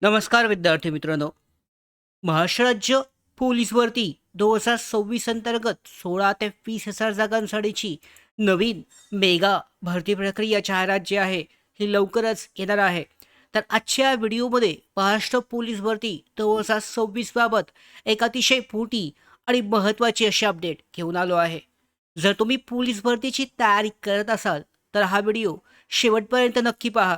नमस्कार विद्यार्थी मित्रांनो. महाराष्ट्र राज्य पोलीस भरती 2026 अंतर्गत 16 ते 20,000 जागांसाठीची नवीन मेगा भरती प्रक्रिया जाहिरात जी आहे ही लवकरच येणार आहे. तर आजच्या व्हिडिओमध्ये महाराष्ट्र पोलीस भरती 2026 बाबत एक अतिशय मोठी आणि महत्त्वाची अशी अपडेट घेऊन आलो आहे. जर तुम्ही पोलीस भरतीची तयारी करत असाल तर हा व्हिडिओ शेवटपर्यंत नक्की पहा.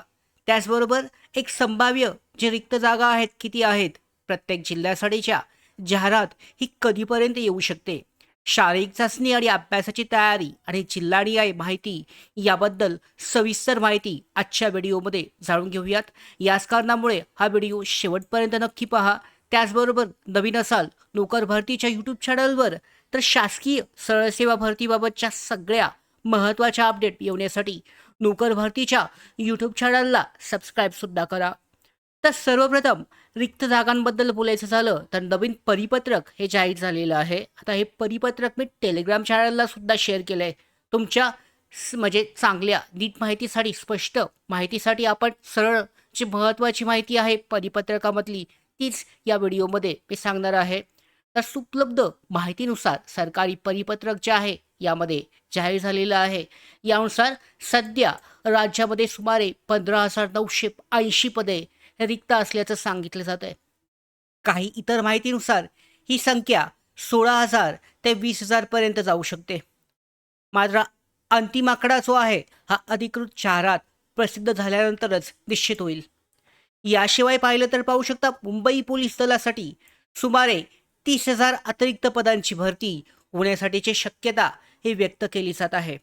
त्याचबरोबर एक संभाव्य जे रिक्त जागा आहेत किती आहेत, प्रत्येक जिल्ह्यासाठीच्या जाहिरात ही कधीपर्यंत येऊ शकते, शारीरिक चाचणी आणि अभ्यासाची तयारी आणि जिल्हानिहाय माहिती याबद्दल सविस्तर माहिती आजच्या व्हिडिओमध्ये जाणून घेऊयात. याच कारणामुळे हा व्हिडिओ शेवटपर्यंत नक्की पहा. त्याचबरोबर नवीन असाल नोकर भरतीच्या यूट्यूब चॅनलवर तर शासकीय सरळ सेवा भरतीबाबतच्या सगळ्या महत्त्वाच्या अपडेट येण्यासाठी नोकर भरतीच्या यूट्यूब चॅनलला सबस्क्राईबसुद्धा करा. तर सर्वप्रथम रिक्त जागांबद्दल बोलायचं झालं तर नवीन परिपत्रक हे जाहीर झालेलं आहे. आता हे परिपत्रक मी टेलिग्राम चॅनलला सुद्धा शेअर केलं आहे. तुमच्या म्हणजे चांगल्या नीट माहितीसाठी, स्पष्ट माहितीसाठी आपण सरळ जी महत्त्वाची माहिती आहे परिपत्रकामधली तीच या व्हिडिओमध्ये मी सांगणार आहे. तर उपलब्ध माहितीनुसार सरकारी परिपत्रक जे आहे यामध्ये जाहीर झालेलं आहे. यानुसार सध्या राज्यामध्ये सुमारे 15,980 पदे रिक्त असल्याचं सांगितलं जात आहे. काही इतर माहितीनुसार ही संख्या 16,000 ते 20,000 पर्यंत जाऊ शकते. मात्र अंतिम आकडा जो आहे हा अधिकृत जाहिरात प्रसिद्ध झाल्यानंतरच निश्चित होईल. याशिवाय पाहिलं तर पाहू शकता मुंबई पोलीस दलासाठी सुमारे 30,000 अतिरिक्त पदांची भरती होण्यासाठीची शक्यता ही व्यक्त केली जात आहे.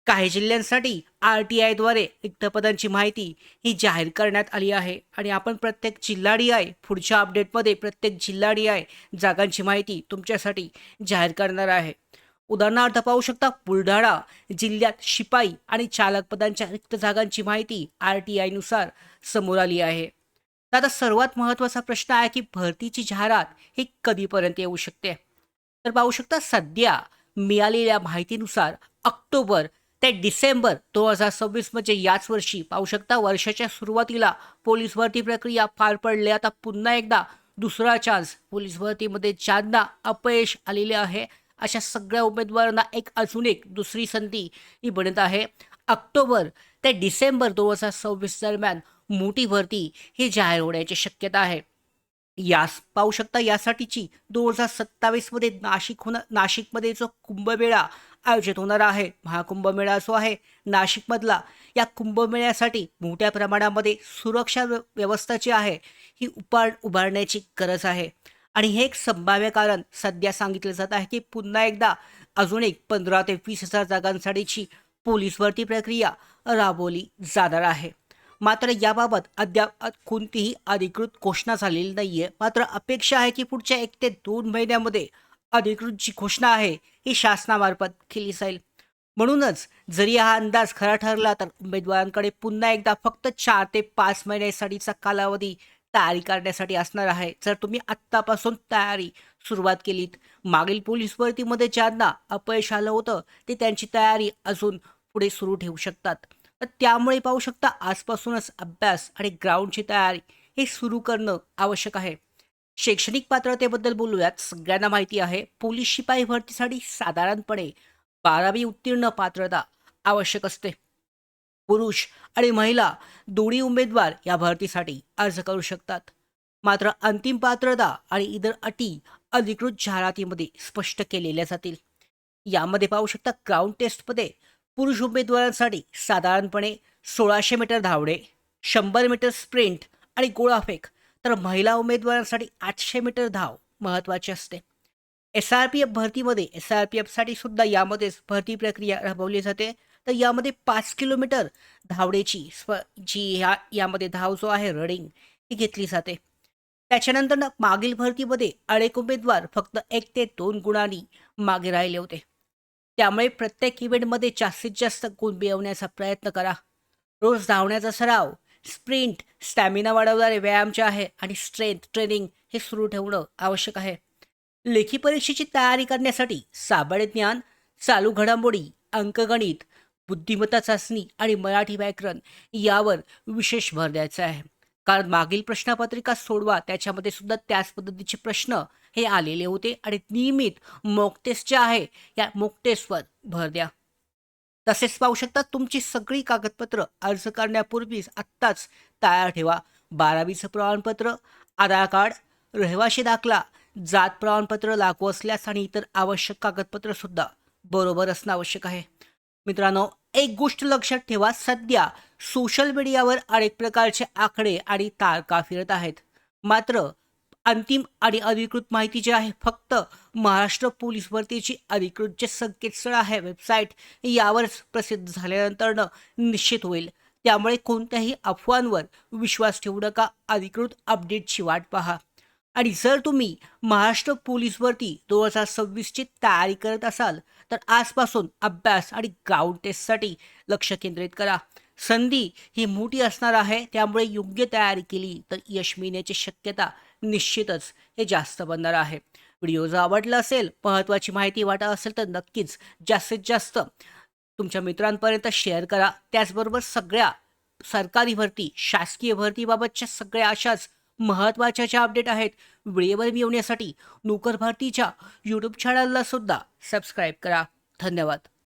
काही जिल्ह्यांसाठी RTIद्वारे रिक्त पदांची माहिती ही जाहीर करण्यात आली आहे आणि आपण प्रत्येक जिल्हानिहाय पुढच्या अपडेटमध्ये प्रत्येक जिल्हानिहाय जागांची माहिती तुमच्यासाठी जाहीर करणार आहे. उदाहरणार्थ पाहू शकता बुलढाणा जिल्ह्यात शिपाई आणि चालक पदांच्या रिक्त जागांची माहिती RTIनुसार समोर आली आहे. तर आता सर्वात महत्त्वाचा प्रश्न आहे की भरतीची जाहिरात ही कधीपर्यंत येऊ शकते. तर पाहू शकता सध्या मिळालेल्या माहितीनुसार ऑक्टोबर ते डिसेंबर 2026 म्हणजे याच वर्षी पाहू शकता वर्षाच्या सुरुवातीला पोलीस भरती प्रक्रिया पार पडली. आता पुन्हा एकदा दुसरा चान्स पोलीस भरतीमध्ये ज्यांना अपयश आलेले आहे अशा सगळ्या उमेदवारांना अजून एक दुसरी संधी ही बनत आहे. ऑक्टोबर ते डिसेंबर 2026 दरम्यान मोठी भरती ही जाहीर होण्याची शक्यता आहे. यास पाहू शकता यासाठीची 2027 मध्ये नाशिकमध्ये जो कुंभमेळा आयोजित होणार आहे, महाकुंभमेळा जो आहे नाशिकमधला, या कुंभमेळ्यासाठी मोठ्या प्रमाणामध्ये सुरक्षा व्यवस्था जी आहे ही उभारण्याची गरज आहे. आणि हे एक संभाव्य कारण सध्या सांगितलं जात आहे की पुन्हा एकदा अजून एक 15 ते 20,000 जागांसाठीची पोलीस भरती प्रक्रिया राबवली जाणार आहे. मात्र याबाबत अद्याप कोणतीही अधिकृत घोषणा झालेली नाहीये. मात्र अपेक्षा आहे की पुढच्या 1 ते 2 महिन्यामध्ये अधिकृत जी घोषणा आहे ही शासनामार्फत केली जाईल. म्हणूनच जरी हा अंदाज खरा ठरला तर उमेदवारांकडे पुन्हा एकदा फक्त 4 ते 5 महिन्यासाठीचा कालावधी तयारी करण्यासाठी असणार आहे. जर तुम्ही आत्तापासून तयारी सुरुवात केलीत, मागील पोलीस भरतीमध्ये ज्यांना अपयश आलं होतं ते त्यांची तयारी अजून पुढे सुरू ठेवू शकतात. तर त्यामुळे पाहू शकता आजपासूनच अभ्यास आणि ग्राउंडची तयारी हे सुरू करणं आवश्यक आहे. शैक्षणिक पात्रतेबद्दल बोलूयात. सगळ्यांना माहिती आहे पोलीस शिपाई भरतीसाठी साधारणपणे 12वी उत्तीर्ण पात्रता आवश्यक असते. पुरुष आणि महिला दोन्ही उमेदवार या भरतीसाठी अर्ज करू शकतात. मात्र अंतिम पात्रता आणि इतर अटी अधिकृत जाहिरातीमध्ये स्पष्ट केलेल्या जातील. यामध्ये पाहू शकता ग्राउंड टेस्टमध्ये पुरुष उमेदवारांसाठी साधारणपणे 1600 मीटर धावणे, 100 मीटर स्प्रिंट आणि गोळाफेक, तर महिला उमेदवारांसाठी 800 मीटर धाव महत्त्वाची असते. SRPF भरतीमध्ये SRPFसाठी सुद्धा यामध्येच भरती प्रक्रिया राबवली जाते. तर यामध्ये 5 किलोमीटर धावण्याची जी यामध्ये धाव जो आहे रनिंग ही घेतली जाते. त्याच्यानंतर मागील भरतीमध्ये अनेक उमेदवार फक्त 1 ते 2 गुणांनी मागे राहिले होते. त्यामुळे प्रत्येक इव्हेंटमध्ये जास्तीत जास्त गुण मिळवण्याचा प्रयत्न करा. रोज धावण्याचा सराव, स्प्रिंट, स्टॅमिना वाढवणारे व्यायाम जे आहे आणि स्ट्रेंथ ट्रेनिंग हे सुरू ठेवणं आवश्यक आहे. लेखी परीक्षेची तयारी करण्यासाठी सामान्य ज्ञान, चालू घडामोडी, अंकगणित, बुद्धिमत्ता चाचणी आणि मराठी व्याकरण यावर विशेष भर द्यायचा आहे. कारण मागील प्रश्नपत्रिका सोडवा त्याच्यामध्ये सुद्धा त्याच पद्धतीचे प्रश्न हे आलेले होते आणि नियमित मॉक टेस्ट जे आहे या मॉक टेस्टवर भर द्या. तसेच पाहू शकता तुमची सगळी कागदपत्र अर्ज करण्यापूर्वीच आत्ताच तयार ठेवा. 12वीचं प्रमाणपत्र, आधार कार्ड, रहिवाशी दाखला, जात प्रमाणपत्र लागू असल्यास आणि इतर आवश्यक कागदपत्र सुद्धा बरोबर असणं आवश्यक आहे. मित्रांनो, एक गोष्ट लक्षात ठेवा, सध्या सोशल मीडियावर अनेक प्रकारचे आकडे आणि तारखा फिरत आहेत. मात्र अंतिम आणि अधिकृत माहिती जी आहे फक्त महाराष्ट्र पोलीस भरतीची अधिकृत जे संकेतस्थळ आहे, वेबसाईट, यावरच प्रसिद्ध झाल्यानंतर निश्चित होईल. त्यामुळे कोणत्याही अफवांवर विश्वास ठेवू नका. अधिकृत अपडेटची वाट पहा. आणि जर तुम्ही महाराष्ट्र पोलीस भरती 2026ची तयारी करत असाल तर आजपासून अभ्यास आणि ग्राउंड टेस्टसाठी लक्ष केंद्रित करा. संधी ही मोठी असणार आहे, त्यामुळे योग्य तयारी केली तर यश मिळण्याची शक्यता निश्चितच हे जास्त बनणार आहे. व्हिडिओ जर आवडला असेल, महत्त्वाची माहिती वाटत असेल तर नक्कीच जास्तीत जास्त तुमच्या मित्रांपर्यंत शेअर करा. त्याचबरोबर सगळ्या सरकारी भरती, शासकीय भरतीबाबतच्या सगळ्या अशाच महत्त्वाच्या ज्या अपडेट आहेत वेळेवर मिळवण्यासाठी नोकर भारतीच्या यूट्यूब चॅनलला सुद्धा सबस्क्राईब करा. धन्यवाद.